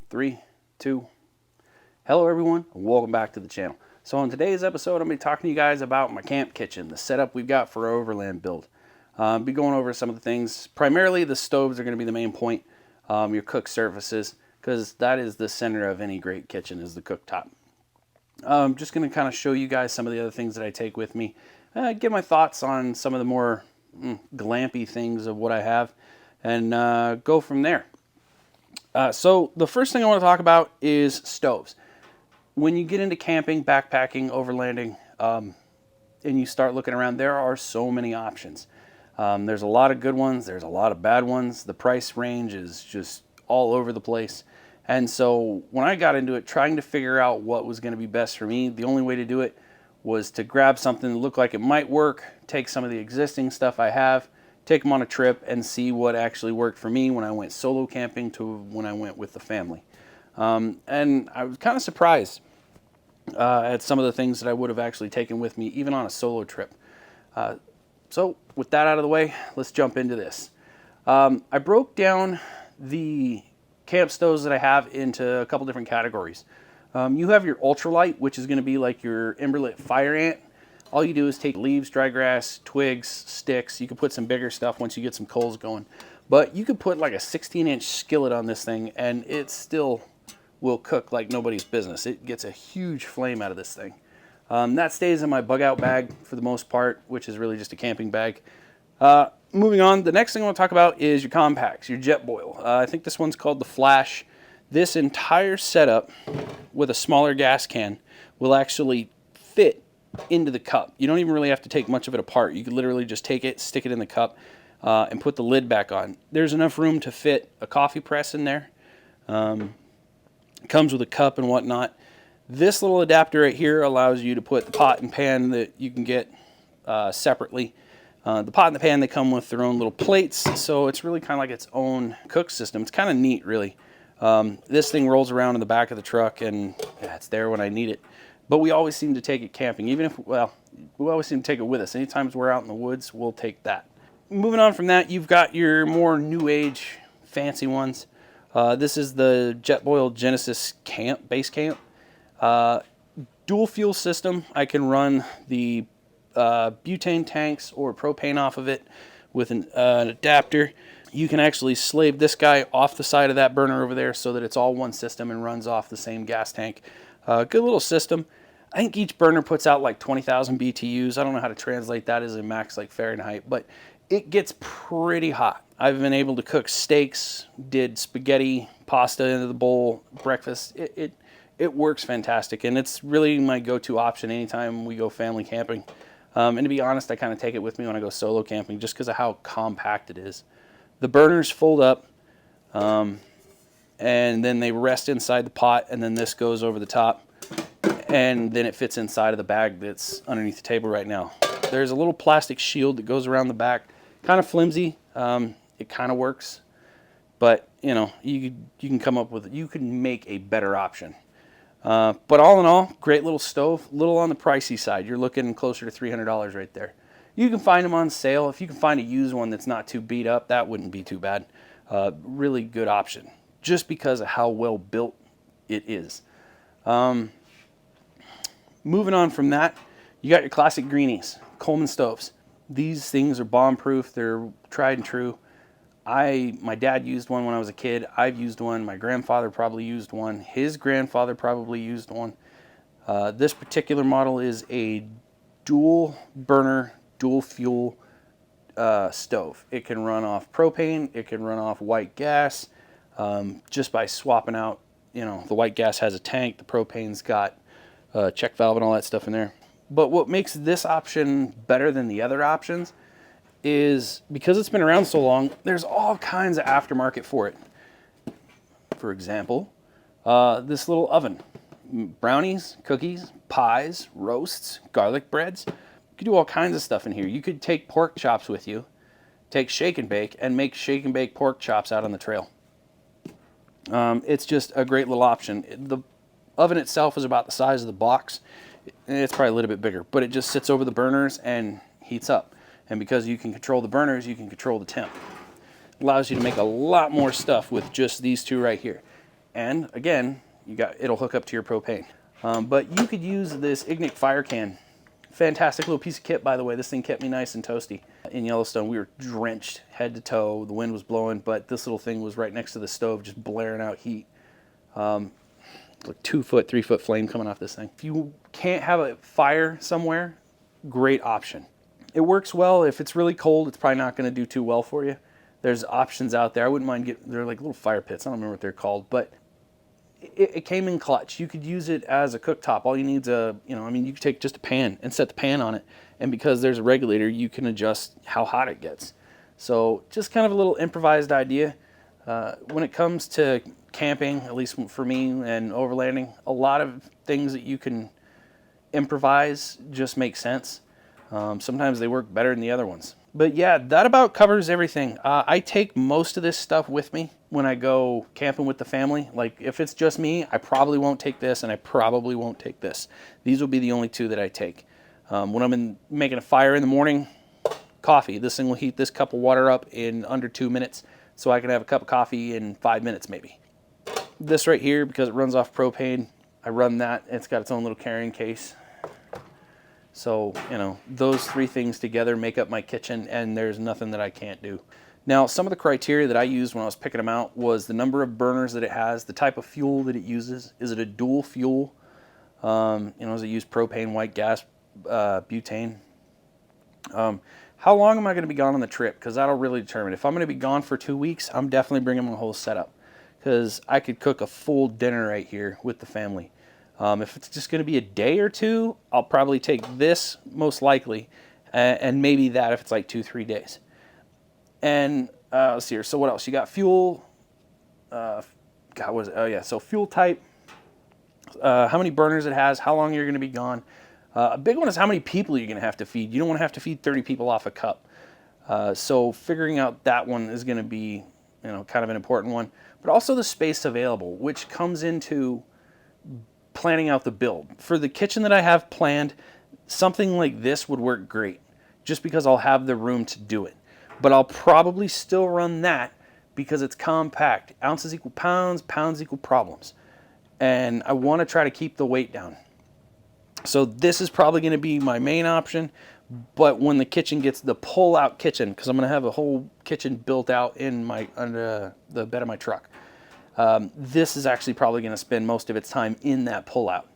3, 2. Hello everyone, and welcome back to the channel. So on today's episode, I'm going to be talking to you guys about my camp kitchen, the setup we've got for our overland build. I'll be going over some of the things. Primarily the stoves are going to be the main point, your cook surfaces, because that is the center of any great kitchen, is the cooktop. I'm just going to kind of show you guys some of the other things that I take with me, give my thoughts on some of the more glampy things of what I have, and go from there. So the first thing I want to talk about is stoves. When you get into camping, backpacking, overlanding, and you start looking around, there are so many options. There's a lot of good ones. There's a lot of bad ones. The price range is just all over the place. And so when I got into it, trying to figure out what was going to be best for me, the only way to do it was to grab something that looked like it might work, take some of the existing stuff I have, take them on a trip, and see what actually worked for me when I went solo camping to when I went with the family. And I was kind of surprised at some of the things that I would have actually taken with me, even on a solo trip. So with that out of the way, let's jump into this. I broke down the camp stoves that I have into a couple different categories. You have your ultralight, which is going to be like your Emberlit fire ant. All you do is take leaves, dry grass, twigs, sticks. You can put some bigger stuff once you get some coals going. But you could put like a 16-inch skillet on this thing and it still will cook like nobody's business. It gets a huge flame out of this thing. That stays in my bug out bag for the most part, which is really just a camping bag. Moving on, the next thing I want to talk about is your compacts, your Jetboil. I think this one's called the Flash. This entire setup with a smaller gas can will actually fit into the cup. You don't even really have to take much of it apart. You could literally just take it, stick it in the cup, and put the lid back on. There's enough room to fit a coffee press in there. It comes with a cup and whatnot. This little adapter right here allows you to put the pot and pan that you can get separately. The pot and the pan, they come with their own little plates, so it's really kind of like its own cook system. It's kind of neat, really. This thing rolls around in the back of the truck, and it's there when I need it. But we always seem to take it camping, even if, well, we always seem to take it with us. Anytime we're out in the woods, we'll take that. Moving on from that, you've got your more new age fancy ones. This is the Jetboil Genesis Camp, Base Camp. Dual fuel system. I can run the butane tanks or propane off of it with an adapter. You can actually slave this guy off the side of that burner over there so that it's all one system and runs off the same gas tank. Good little system. I think each burner puts out like 20,000 BTUs. I don't know how to translate that as a max like Fahrenheit, but it gets pretty hot. I've been able to cook steaks, did spaghetti, pasta into the bowl, breakfast. It works fantastic, and it's really my go-to option anytime we go family camping. And to be honest, I kind of take it with me when I go solo camping just because of how compact it is. The burners fold up, and then they rest inside the pot, and then this goes over the top, and then it fits inside of the bag that's underneath the table right now. There's a little plastic shield that goes around the back, kind of flimsy. It kind of works, but you know, you can come up with, you can make a better option. But all in all, great little stove, little on the pricey side. You're looking closer to $300 right there. You can find them on sale. If you can find a used one that's not too beat up, that wouldn't be too bad. Really good option, just because of how well built it is. Moving on from that, you got your classic greenies, Coleman stoves. These things are bomb-proof. They're tried and true. My dad used one when I was a kid. I've used one. My grandfather probably used one. His grandfather probably used one. This particular model is a dual burner, dual fuel stove. It can run off propane. It can run off white gas. Just by swapping out, you know, the white gas has a tank. The propane's got a check valve and all that stuff in there. But what makes this option better than the other options is because it's been around so long, there's all kinds of aftermarket for it. For example, this little oven. Brownies, cookies, pies, roasts, garlic breads. You could do all kinds of stuff in here. You could take pork chops with you, take shake and bake, and make shake and bake pork chops out on the trail. It's just a great little option. The oven itself is about the size of the box. It's probably a little bit bigger, but it just sits over the burners and heats up. And because you can control the burners, you can control the temp. Allows you to make a lot more stuff with just these two right here. And again, it'll hook up to your propane. But you could use this Ignic fire can. Fantastic little piece of kit, by the way. This thing kept me nice and toasty. In Yellowstone, we were drenched head to toe. The wind was blowing, but this little thing was right next to the stove, just blaring out heat. Like 2 foot, 3 foot flame coming off this thing. If you can't have a fire somewhere, great option. It works well. If it's really cold, it's probably not going to do too well for you. There's options out there. I wouldn't mind they're like little fire pits. I don't remember what they're called, but it came in clutch. You could use it as a cooktop. All you need is you could take just a pan and set the pan on it. And because there's a regulator, you can adjust how hot it gets. So just kind of a little improvised idea. When it comes to camping, at least for me, and overlanding, a lot of things that you can improvise just make sense. Sometimes they work better than the other ones. But yeah, that about covers everything. I take most of this stuff with me when I go camping with the family. Like if it's just me, I probably won't take this, and I probably won't take this. These will be the only two that I take. When I'm making a fire in the morning, coffee. This thing will heat this cup of water up in under 2 minutes, so I can have a cup of coffee in 5 minutes maybe. This right here, because it runs off propane, I run that. It's got its own little carrying case. So, those three things together make up my kitchen, and there's nothing that I can't do. Now, some of the criteria that I used when I was picking them out was the number of burners that it has, the type of fuel that it uses. Is it a dual fuel? Does it use propane, white gas, butane? How long am I going to be gone on the trip? Because that'll really determine. If I'm going to be gone for 2 weeks, I'm definitely bringing my whole setup, because I could cook a full dinner right here with the family. If it's just going to be a day or two, I'll probably take this most likely, and maybe that if it's like 2-3 days. And let's see here. So what else? You got fuel. So fuel type, how many burners it has, how long you're going to be gone. A big one is how many people you're going to have to feed. You don't want to have to feed 30 people off a cup. So figuring out that one is going to be, kind of an important one. But also the space available, which comes into planning out the build. For the kitchen that I have planned, something like this would work great, just because I'll have the room to do it. But I'll probably still run that because it's compact. Ounces equal pounds, pounds equal problems. And I want to try to keep the weight down. So this is probably going to be my main option. But when the kitchen gets the pull-out kitchen, because I'm going to have a whole kitchen built out in under the bed of my truck, this is actually probably going to spend most of its time in that pull-out.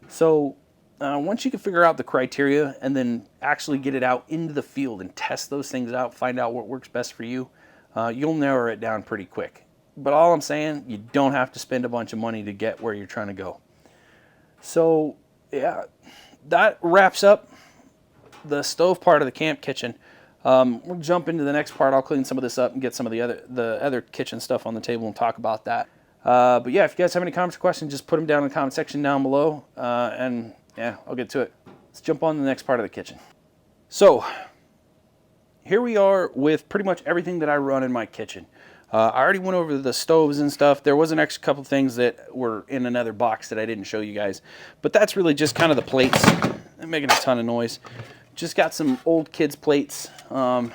So once you can figure out the criteria and then actually get it out into the field and test those things out, find out what works best for you, you'll narrow it down pretty quick. But all I'm saying, you don't have to spend a bunch of money to get where you're trying to go. So yeah, that wraps up the stove part of the camp kitchen. We'll jump into the next part. I'll clean some of this up and get some of the other kitchen stuff on the table and talk about that. But yeah, if you guys have any comments or questions, just put them down in the comment section down below. And yeah, I'll get to it. Let's jump on to the next part of the kitchen. So here we are with pretty much everything that I run in my kitchen. I already went over the stoves and stuff. There was an extra couple things that were in another box that I didn't show you guys. But that's really just kind of the plates. They're making a ton of noise. Just got some old kids plates.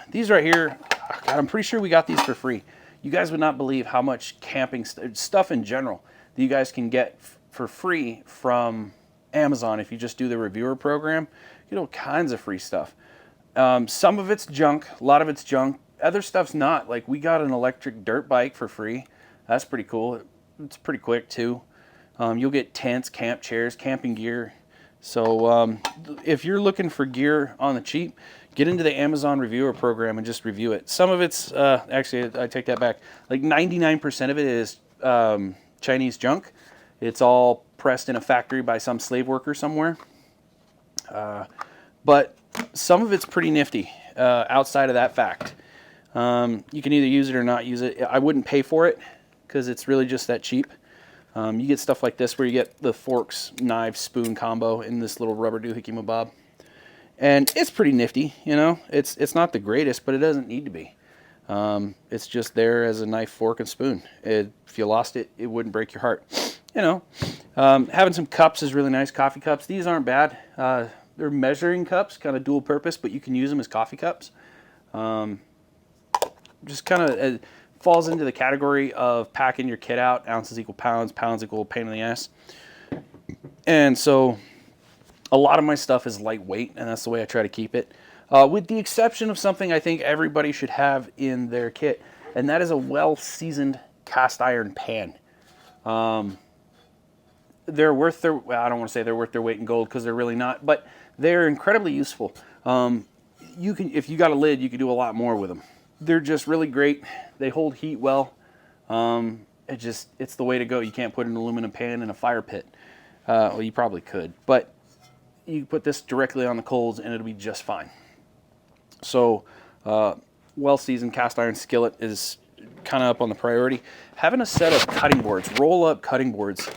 These right here, God, I'm pretty sure we got these for free. You guys would not believe how much camping stuff in general that you guys can get for free from Amazon if you just do the reviewer program. You get all kinds of free stuff. Some of it's junk, a lot of it's junk. Other stuff's not. Like we got an electric dirt bike for free. That's pretty cool. It's pretty quick too. You'll get tents, camp chairs, camping gear. So if you're looking for gear on the cheap, get into the Amazon reviewer program and just review it. Some of it's, actually, I take that back. Like 99% of it is Chinese junk. It's all pressed in a factory by some slave worker somewhere. But some of it's pretty nifty outside of that fact. You can either use it or not use it. I wouldn't pay for it because it's really just that cheap. You get stuff like this where you get the forks, knife, spoon combo in this little rubber doohickey mabob. And it's pretty nifty, It's not the greatest, but it doesn't need to be. It's just there as a knife, fork, and spoon. If you lost it, it wouldn't break your heart. Having some cups is really nice. Coffee cups. These aren't bad. They're measuring cups, kind of dual purpose, but you can use them as coffee cups. Just kind of falls into the category of packing your kit out. Ounces equal pounds, pounds equal pain in the ass. And so a lot of my stuff is lightweight, and that's the way I try to keep it. With the exception of something I think everybody should have in their kit, and that is a well-seasoned cast iron pan. They're worth their, well, I don't want to say they're worth their weight in gold because they're really not, but they're incredibly useful. You can, if you got a lid, you can do a lot more with them. They're just really great. They hold heat well. It's the way to go. You can't put an aluminum pan in a fire pit. Well, you probably could, but you put this directly on the coals and it'll be just fine. So, well-seasoned cast iron skillet is kind of up on the priority. Having a set of cutting boards, roll-up cutting boards.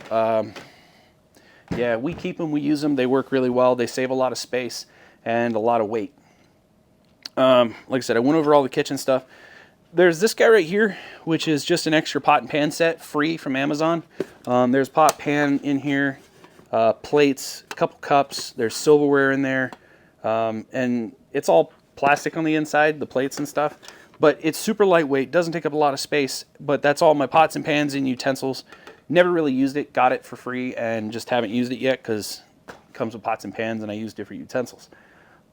Yeah, we keep them, we use them. They work really well. They save a lot of space and a lot of weight. Like I said, I went over all the kitchen stuff. There's this guy right here, which is just an extra pot and pan set, free from Amazon. There's pot, pan in here, plates, a couple cups. There's silverware in there, and it's all plastic on the inside, the plates and stuff. But it's super lightweight, doesn't take up a lot of space. But that's all my pots and pans and utensils. Never really used it, got it for free, and just haven't used it yet because it comes with pots and pans, and I use different utensils.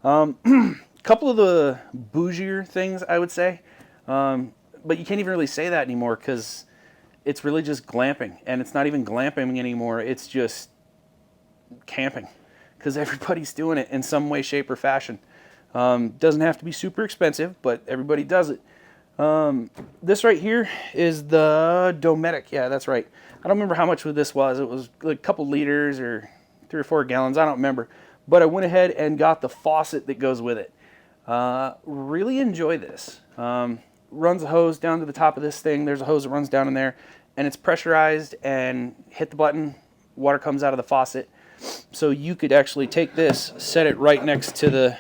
Couple of the bougier things, I would say. But you can't even really say that anymore because it's really just glamping. And it's not even glamping anymore. It's just camping because everybody's doing it in some way, shape, or fashion. Doesn't have to be super expensive, but everybody does it. This right here is the Dometic. Yeah, that's right. I don't remember how much this was. It was like a couple liters or 3 or 4 gallons. I don't remember. But I went ahead and got the faucet that goes with it. Really enjoy this. Runs a hose down to the top of this thing. There's a hose that runs down in there, and it's pressurized, and hit the button, water comes out of the faucet. So you could actually take this, set it right next to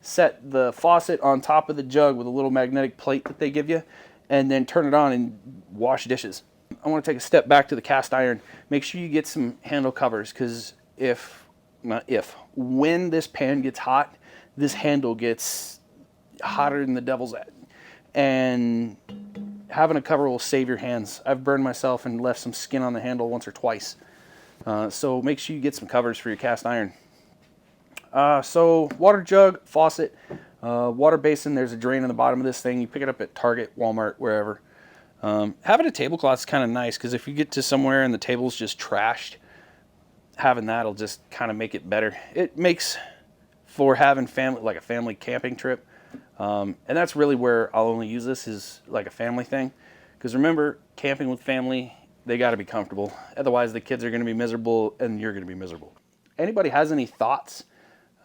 set the faucet on top of the jug with a little magnetic plate that they give you, and then turn it on and wash dishes. I want to take a step back to the cast iron. Make sure you get some handle covers, because when this pan gets hot, this handle gets hotter than the devil's at. And having a cover will save your hands. I've burned myself and left some skin on the handle once or twice. So make sure you get some covers for your cast iron. So water jug, faucet, water basin. There's a drain in the bottom of this thing. You pick it up at Target, Walmart, wherever. Having a tablecloth is kind of nice because if you get to somewhere and the table's just trashed, having that'll just kind of make it better. It makes for having family, like a family camping trip. And that's really where I'll only use this, is like a family thing. Because remember, camping with family, they got to be comfortable. Otherwise, the kids are going to be miserable and you're going to be miserable. Anybody has any thoughts?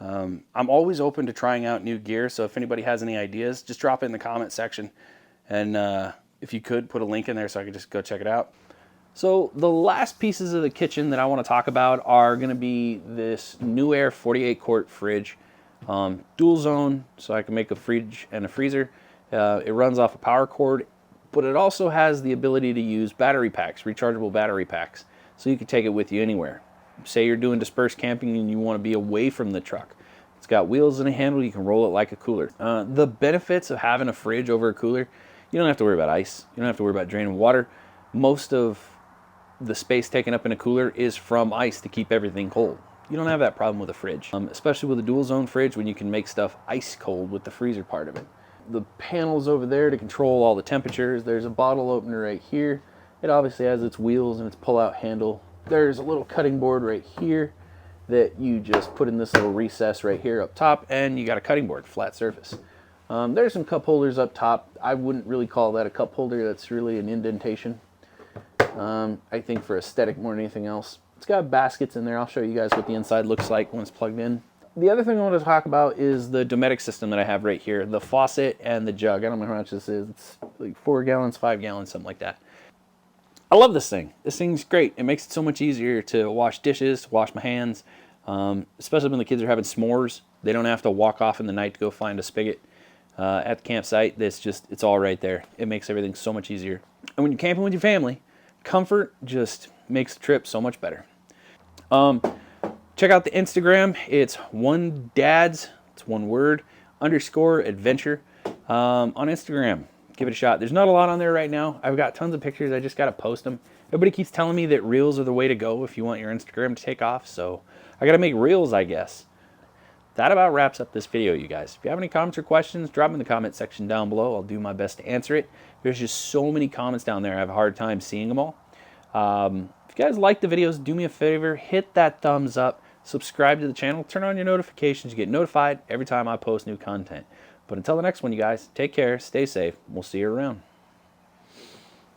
I'm always open to trying out new gear. So if anybody has any ideas, just drop it in the comment section. And if you could, put a link in there so I could just go check it out. So the last pieces of the kitchen that I want to talk about are going to be this New Air 48 quart fridge. Dual zone, so I can make a fridge and a freezer. It runs off a power cord, but it also has the ability to use battery packs, rechargeable battery packs, so you can take it with you anywhere. Say you're doing dispersed camping and you want to be away from the truck. It's got wheels and a handle, you can roll it like a cooler. The benefits of having a fridge over a cooler: you don't have to worry about ice, you don't have to worry about draining water. Most of the space taken up in a cooler is from ice to keep everything cold. You don't have that problem with a fridge, especially with a dual zone fridge when you can make stuff ice cold with the freezer part of it. The panels over there to control all the temperatures. There's a bottle opener right here. It obviously has its wheels and its pull-out handle. There's a little cutting board right here that you just put in this little recess right here up top, and you got a cutting board, flat surface. There's some cup holders up top. I wouldn't really call that a cup holder. That's really an indentation. I think for aesthetic more than anything else. It's got baskets in there. I'll show you guys what the inside looks like when it's plugged in. The other thing I want to talk about is the Dometic system that I have right here. The faucet and the jug. I don't know how much this is. It's like 4 gallons, 5 gallons, something like that. I love this thing. This thing's great. It makes it so much easier to wash dishes, to wash my hands, especially when the kids are having s'mores. They don't have to walk off in the night to go find a spigot at the campsite. It's all right there. It makes everything so much easier. And when you're camping with your family, comfort just makes the trip so much better. Check out the Instagram. It's _dads, it's one word, _adventure on Instagram. give it a shot. There's not a lot on there right now. I've got tons of pictures. I just got to post them. Everybody keeps telling me that reels are the way to go if you want your Instagram to take off. So I got to make reels, I guess. That about wraps up this video, you guys. If you have any comments or questions, drop them in the comment section down below. I'll do my best to answer it. There's just so many comments down there. I have a hard time seeing them all. If you guys like the videos, do me a favor. Hit that thumbs up. Subscribe to the channel. Turn on your notifications. You get notified every time I post new content. But until the next one, you guys, take care. Stay safe. We'll see you around.